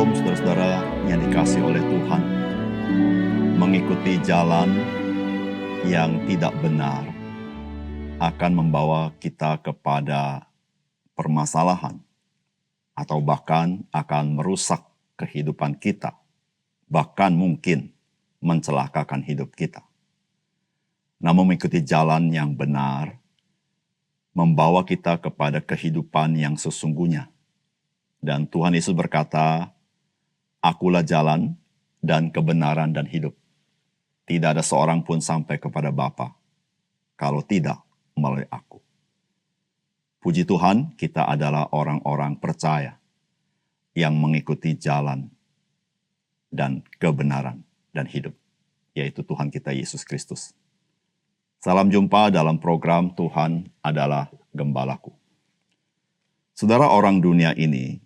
Shalom saudara-saudara yang dikasihi oleh Tuhan. Mengikuti jalan yang tidak benar akan membawa kita kepada permasalahan atau bahkan akan merusak kehidupan kita, bahkan mungkin mencelakakan hidup kita. Namun mengikuti jalan yang benar membawa kita kepada kehidupan yang sesungguhnya. Dan Tuhan Yesus berkata, "Akulah jalan dan kebenaran dan hidup. Tidak ada seorang pun sampai kepada Bapa kalau tidak melalui aku." Puji Tuhan, kita adalah orang-orang percaya yang mengikuti jalan dan kebenaran dan hidup, yaitu Tuhan kita Yesus Kristus. Salam jumpa dalam program Tuhan adalah Gembalaku. Saudara, orang dunia ini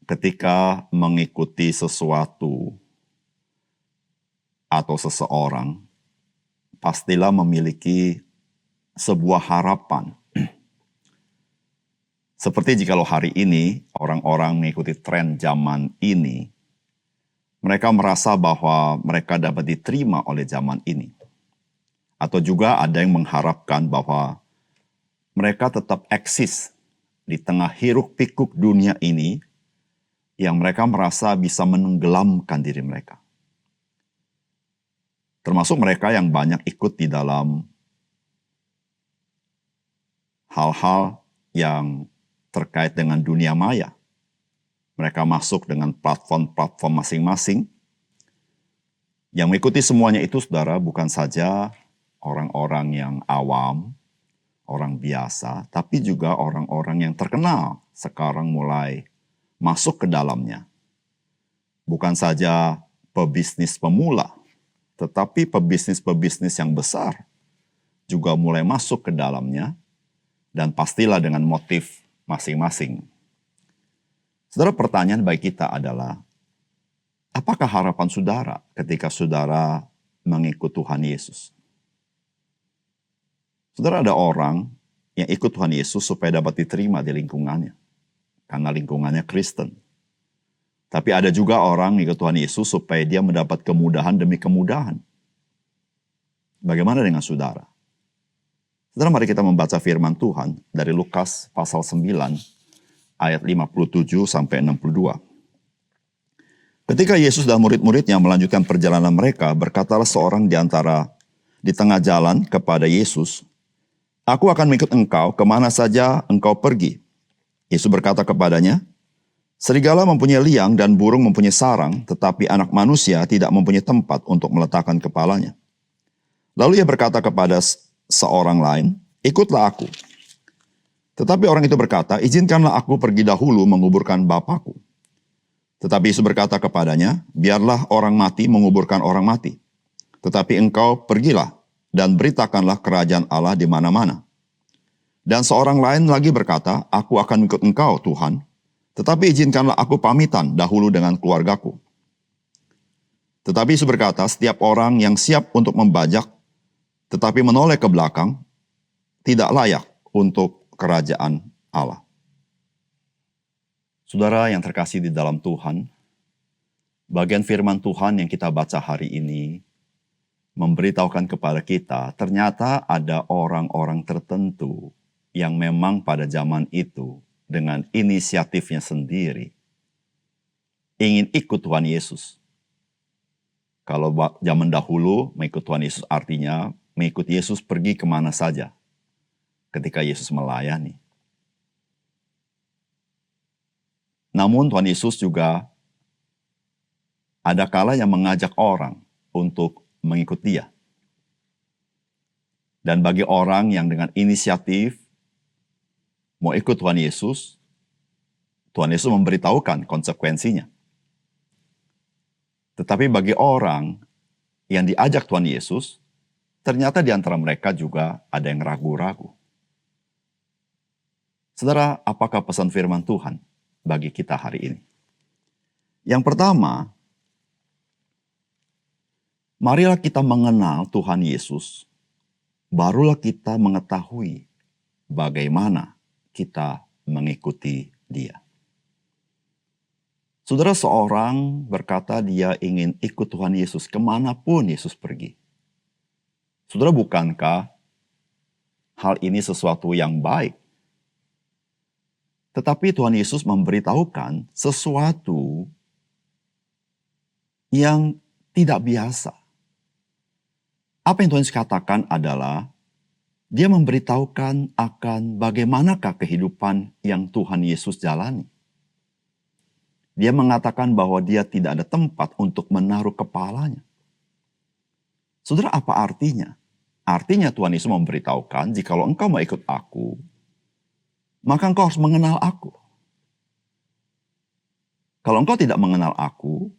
ketika mengikuti sesuatu atau seseorang, pastilah memiliki sebuah harapan. Seperti jikalau hari ini orang-orang mengikuti tren zaman ini, mereka merasa bahwa mereka dapat diterima oleh zaman ini. Atau juga ada yang mengharapkan bahwa mereka tetap eksis di tengah hiruk-pikuk dunia ini yang mereka merasa bisa menenggelamkan diri mereka. Termasuk mereka yang banyak ikut di dalam hal-hal yang terkait dengan dunia maya. Mereka masuk dengan platform-platform masing-masing. Yang mengikuti semuanya itu, saudara, bukan saja orang-orang yang awam, orang biasa, tapi juga orang-orang yang terkenal sekarang mulai masuk ke dalamnya. Bukan saja pebisnis pemula, tetapi pebisnis-pebisnis yang besar juga mulai masuk ke dalamnya, dan pastilah dengan motif masing-masing. Saudara, pertanyaan bagi kita adalah, apakah harapan saudara ketika saudara mengikut Tuhan Yesus? Saudara, ada orang yang ikut Tuhan Yesus supaya dapat diterima di lingkungannya, karena lingkungannya Kristen. Tapi ada juga orang ikut Tuhan Yesus supaya dia mendapat kemudahan demi kemudahan. Bagaimana dengan saudara? Saudara, mari kita membaca firman Tuhan dari Lukas pasal 9 ayat 57 sampai 62. Ketika Yesus dan murid-muridnya melanjutkan perjalanan mereka, berkatalah seorang di tengah jalan kepada Yesus, "Aku akan mengikut engkau kemana saja engkau pergi." Yesus berkata kepadanya, "Serigala mempunyai liang dan burung mempunyai sarang, tetapi anak manusia tidak mempunyai tempat untuk meletakkan kepalanya." Lalu ia berkata kepada seorang lain, "Ikutlah aku." Tetapi orang itu berkata, "Izinkanlah aku pergi dahulu menguburkan Bapakku." Tetapi Yesus berkata kepadanya, "Biarlah orang mati menguburkan orang mati. Tetapi engkau pergilah dan beritakanlah kerajaan Allah di mana-mana." Dan seorang lain lagi berkata, "Aku akan ikut engkau, Tuhan, tetapi izinkanlah aku pamitan dahulu dengan keluargaku." Tetapi Yesus berkata, "Setiap orang yang siap untuk membajak, tetapi menoleh ke belakang, tidak layak untuk kerajaan Allah." Saudara yang terkasih di dalam Tuhan, bagian firman Tuhan yang kita baca hari ini memberitahukan kepada kita, ternyata ada orang-orang tertentu yang memang pada zaman itu dengan inisiatifnya sendiri ingin ikut Tuhan Yesus. Kalau zaman dahulu mengikut Tuhan Yesus artinya mengikut Yesus pergi kemana saja ketika Yesus melayani. Namun Tuhan Yesus juga ada kala yang mengajak orang untuk mengikut dia. Dan bagi orang yang dengan inisiatif mau ikut Tuhan Yesus memberitahukan konsekuensinya. Tetapi bagi orang yang diajak Tuhan Yesus, ternyata di antara mereka juga ada yang ragu-ragu. Saudara, apakah pesan firman Tuhan bagi kita hari ini? Yang pertama, marilah kita mengenal Tuhan Yesus, barulah kita mengetahui bagaimana kita mengikuti Dia. Saudara, seorang berkata dia ingin ikut Tuhan Yesus kemanapun Yesus pergi. Saudara, bukankah hal ini sesuatu yang baik? Tetapi Tuhan Yesus memberitahukan sesuatu yang tidak biasa. Apa yang Tuhan Yesus katakan adalah, dia memberitahukan akan bagaimanakah kehidupan yang Tuhan Yesus jalani. Dia mengatakan bahwa dia tidak ada tempat untuk menaruh kepalanya. Saudara, apa artinya? Artinya Tuhan Yesus memberitahukan, jikalau engkau mau ikut aku, maka engkau harus mengenal aku. Kalau engkau tidak mengenal aku,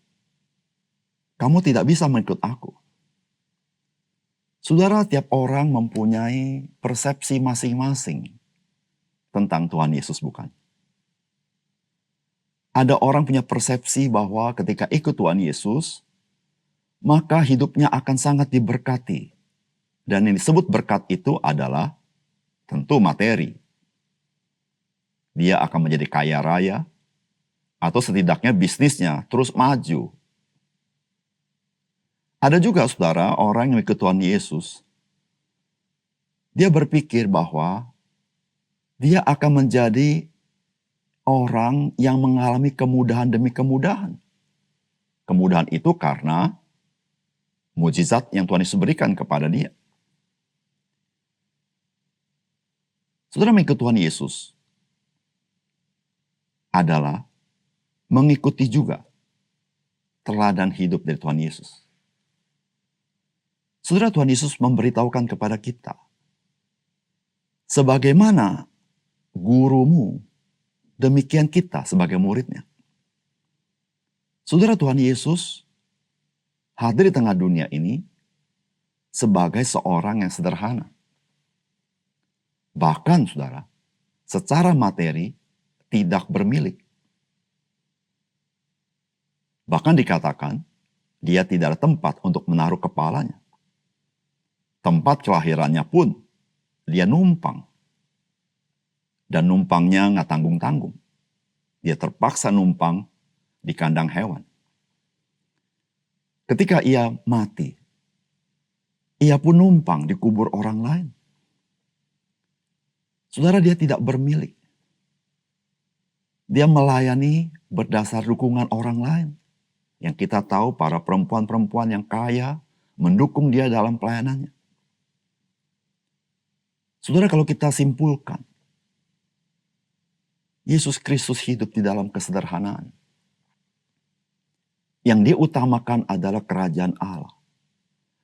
kamu tidak bisa mengikut aku. Saudara, tiap orang mempunyai persepsi masing-masing tentang Tuhan Yesus, bukan? Ada orang punya persepsi bahwa ketika ikut Tuhan Yesus, maka hidupnya akan sangat diberkati. Dan yang disebut berkat itu adalah tentu materi. Dia akan menjadi kaya raya, atau setidaknya bisnisnya terus maju. Ada juga, saudara, orang yang ikut Tuhan Yesus, dia berpikir bahwa dia akan menjadi orang yang mengalami kemudahan demi kemudahan. Kemudahan itu karena mujizat yang Tuhan Yesus berikan kepada dia. Saudara, mengikut Tuhan Yesus adalah mengikuti juga teladan hidup dari Tuhan Yesus. Saudara, Tuhan Yesus memberitahukan kepada kita, sebagaimana gurumu, demikian kita sebagai muridnya. Saudara, Tuhan Yesus hadir di tengah dunia ini sebagai seorang yang sederhana. Bahkan, saudara, secara materi tidak bermilik. Bahkan dikatakan, dia tidak ada tempat untuk menaruh kepalanya. Tempat kelahirannya pun, dia numpang. Dan numpangnya nggak tanggung-tanggung. Dia terpaksa numpang di kandang hewan. Ketika ia mati, ia pun numpang di kubur orang lain. Saudara, dia tidak bermilik. Dia melayani berdasar dukungan orang lain. Yang kita tahu para perempuan-perempuan yang kaya mendukung dia dalam pelayanannya. Saudara, kalau kita simpulkan, Yesus Kristus hidup di dalam kesederhanaan. Yang dia utamakan adalah kerajaan Allah.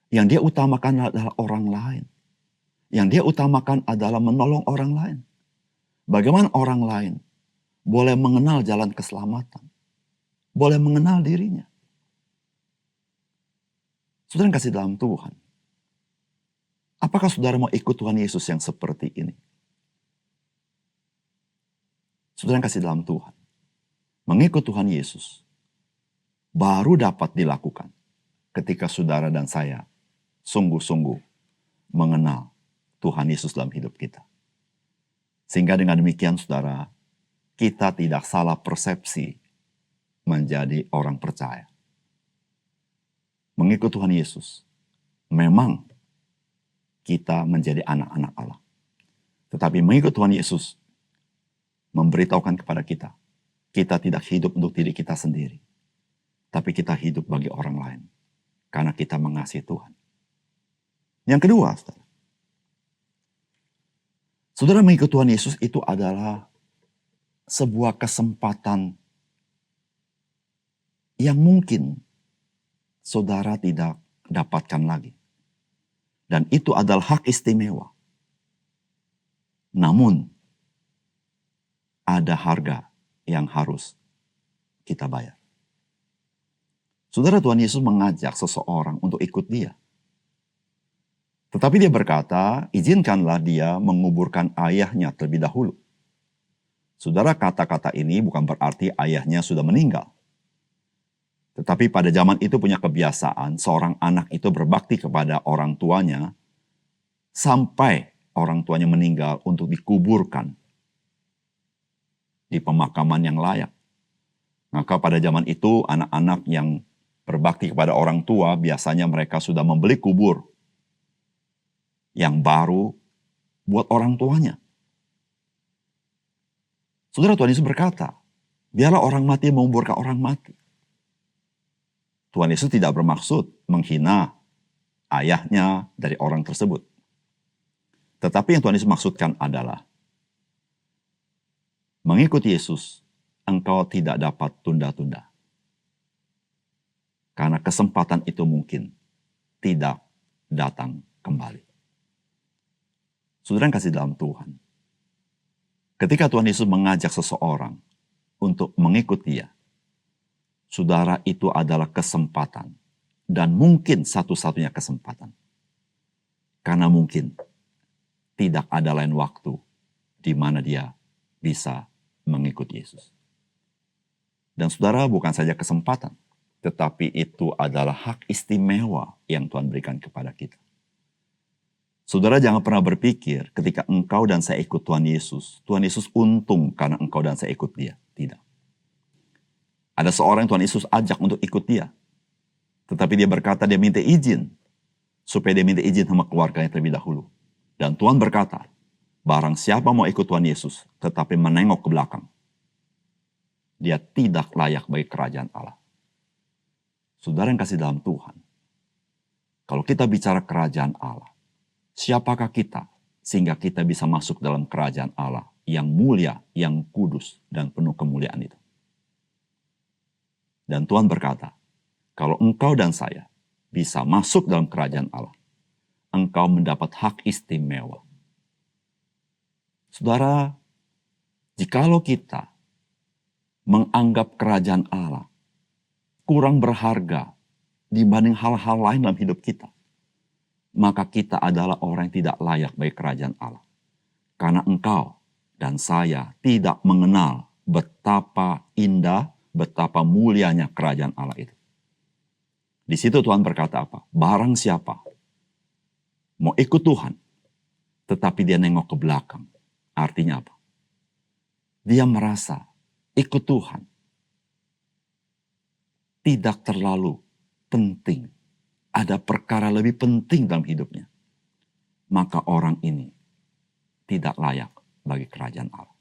Yang dia utamakan adalah orang lain. Yang dia utamakan adalah menolong orang lain. Bagaimana orang lain boleh mengenal jalan keselamatan, boleh mengenal dirinya. Saudara yang kasih dalam Tuhan, apakah saudara mau ikut Tuhan Yesus yang seperti ini? Saudara yang kasih dalam Tuhan, mengikut Tuhan Yesus baru dapat dilakukan ketika saudara dan saya sungguh-sungguh mengenal Tuhan Yesus dalam hidup kita. Sehingga dengan demikian, saudara, kita tidak salah persepsi menjadi orang percaya. Mengikut Tuhan Yesus, memang kita menjadi anak-anak Allah. Tetapi mengikut Tuhan Yesus memberitahukan kepada kita, kita tidak hidup untuk diri kita sendiri, tapi kita hidup bagi orang lain, karena kita mengasihi Tuhan. Yang kedua, saudara, mengikut Tuhan Yesus itu adalah sebuah kesempatan yang mungkin saudara tidak dapatkan lagi. Dan itu adalah hak istimewa. Namun, ada harga yang harus kita bayar. Saudara, Tuhan Yesus mengajak seseorang untuk ikut dia. Tetapi dia berkata, izinkanlah dia menguburkan ayahnya terlebih dahulu. Saudara, kata-kata ini bukan berarti ayahnya sudah meninggal. Tetapi pada zaman itu punya kebiasaan seorang anak itu berbakti kepada orang tuanya sampai orang tuanya meninggal untuk dikuburkan di pemakaman yang layak. Maka pada zaman itu anak-anak yang berbakti kepada orang tua biasanya mereka sudah membeli kubur yang baru buat orang tuanya. Saudara, Tuhan Yesus berkata, biarlah orang mati menguburkan orang mati. Tuhan Yesus tidak bermaksud menghina ayahnya dari orang tersebut. Tetapi yang Tuhan Yesus maksudkan adalah, mengikuti Yesus, engkau tidak dapat tunda-tunda. Karena kesempatan itu mungkin tidak datang kembali. Saudara yang kasih dalam Tuhan, ketika Tuhan Yesus mengajak seseorang untuk mengikut Dia, saudara, itu adalah kesempatan dan mungkin satu-satunya kesempatan. Karena mungkin tidak ada lain waktu di mana dia bisa mengikut Yesus. Dan saudara, bukan saja kesempatan, tetapi itu adalah hak istimewa yang Tuhan berikan kepada kita. Saudara, jangan pernah berpikir ketika engkau dan saya ikut Tuhan Yesus untung karena engkau dan saya ikut Dia. Tidak. Ada seorang yang Tuhan Yesus ajak untuk ikut Dia. Tetapi dia berkata dia minta izin. Supaya dia minta izin sama keluarganya terlebih dahulu. Dan Tuhan berkata, barang siapa mau ikut Tuhan Yesus, tetapi menengok ke belakang, dia tidak layak bagi kerajaan Allah. Saudara yang kasih dalam Tuhan, kalau kita bicara kerajaan Allah, siapakah kita sehingga kita bisa masuk dalam kerajaan Allah yang mulia, yang kudus, dan penuh kemuliaan itu? Dan Tuhan berkata, kalau engkau dan saya bisa masuk dalam kerajaan Allah, engkau mendapat hak istimewa. Saudara, jikalau kita menganggap kerajaan Allah kurang berharga dibanding hal-hal lain dalam hidup kita, maka kita adalah orang yang tidak layak bagi kerajaan Allah. Karena engkau dan saya tidak mengenal betapa indah, betapa mulianya kerajaan Allah itu. Di situ Tuhan berkata apa? Barang siapa mau ikut Tuhan, tetapi dia nengok ke belakang. Artinya apa? Dia merasa ikut Tuhan tidak terlalu penting. Ada perkara lebih penting dalam hidupnya. Maka orang ini tidak layak bagi kerajaan Allah.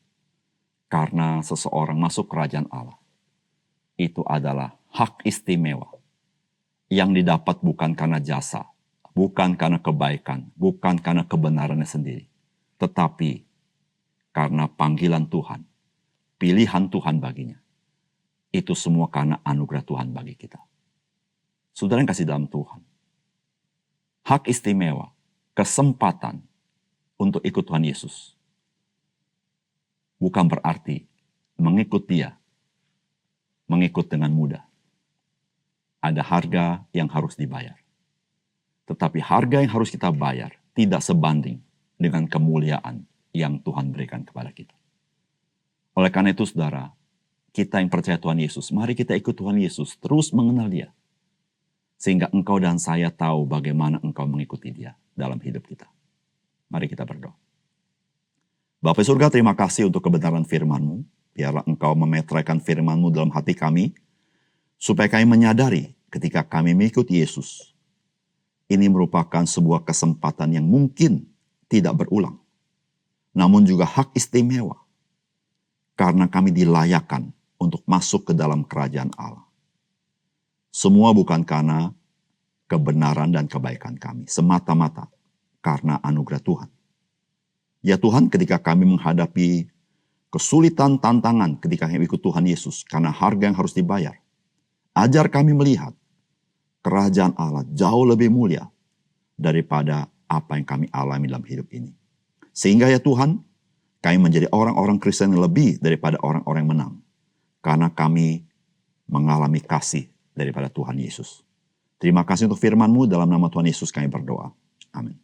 Karena seseorang masuk kerajaan Allah, itu adalah hak istimewa yang didapat bukan karena jasa, bukan karena kebaikan, bukan karena kebenarannya sendiri, tetapi karena panggilan Tuhan, pilihan Tuhan baginya. Itu semua karena anugerah Tuhan bagi kita. Saudara yang kasih dalam Tuhan, hak istimewa, kesempatan untuk ikut Tuhan Yesus bukan berarti mengikut Dia, mengikut dengan mudah. Ada harga yang harus dibayar. Tetapi harga yang harus kita bayar tidak sebanding dengan kemuliaan yang Tuhan berikan kepada kita. Oleh karena itu, saudara, kita yang percaya Tuhan Yesus, mari kita ikut Tuhan Yesus, terus mengenal Dia. Sehingga engkau dan saya tahu bagaimana engkau mengikuti Dia dalam hidup kita. Mari kita berdoa. Bapa surga, terima kasih untuk kebenaran firman-Mu. Biarlah engkau memetraikan firman-Mu dalam hati kami, supaya kami menyadari ketika kami mengikuti Yesus, ini merupakan sebuah kesempatan yang mungkin tidak berulang, namun juga hak istimewa, karena kami dilayakkan untuk masuk ke dalam kerajaan Allah. Semua bukan karena kebenaran dan kebaikan kami, semata-mata karena anugerah Tuhan. Ya Tuhan, ketika kami menghadapi kesulitan, tantangan ketika kami ikut Tuhan Yesus, karena harga yang harus dibayar, ajar kami melihat kerajaan Allah jauh lebih mulia daripada apa yang kami alami dalam hidup ini. Sehingga ya Tuhan, kami menjadi orang-orang Kristen yang lebih daripada orang-orang yang menang. Karena kami mengalami kasih daripada Tuhan Yesus. Terima kasih untuk firman-Mu, dalam nama Tuhan Yesus kami berdoa. Amin.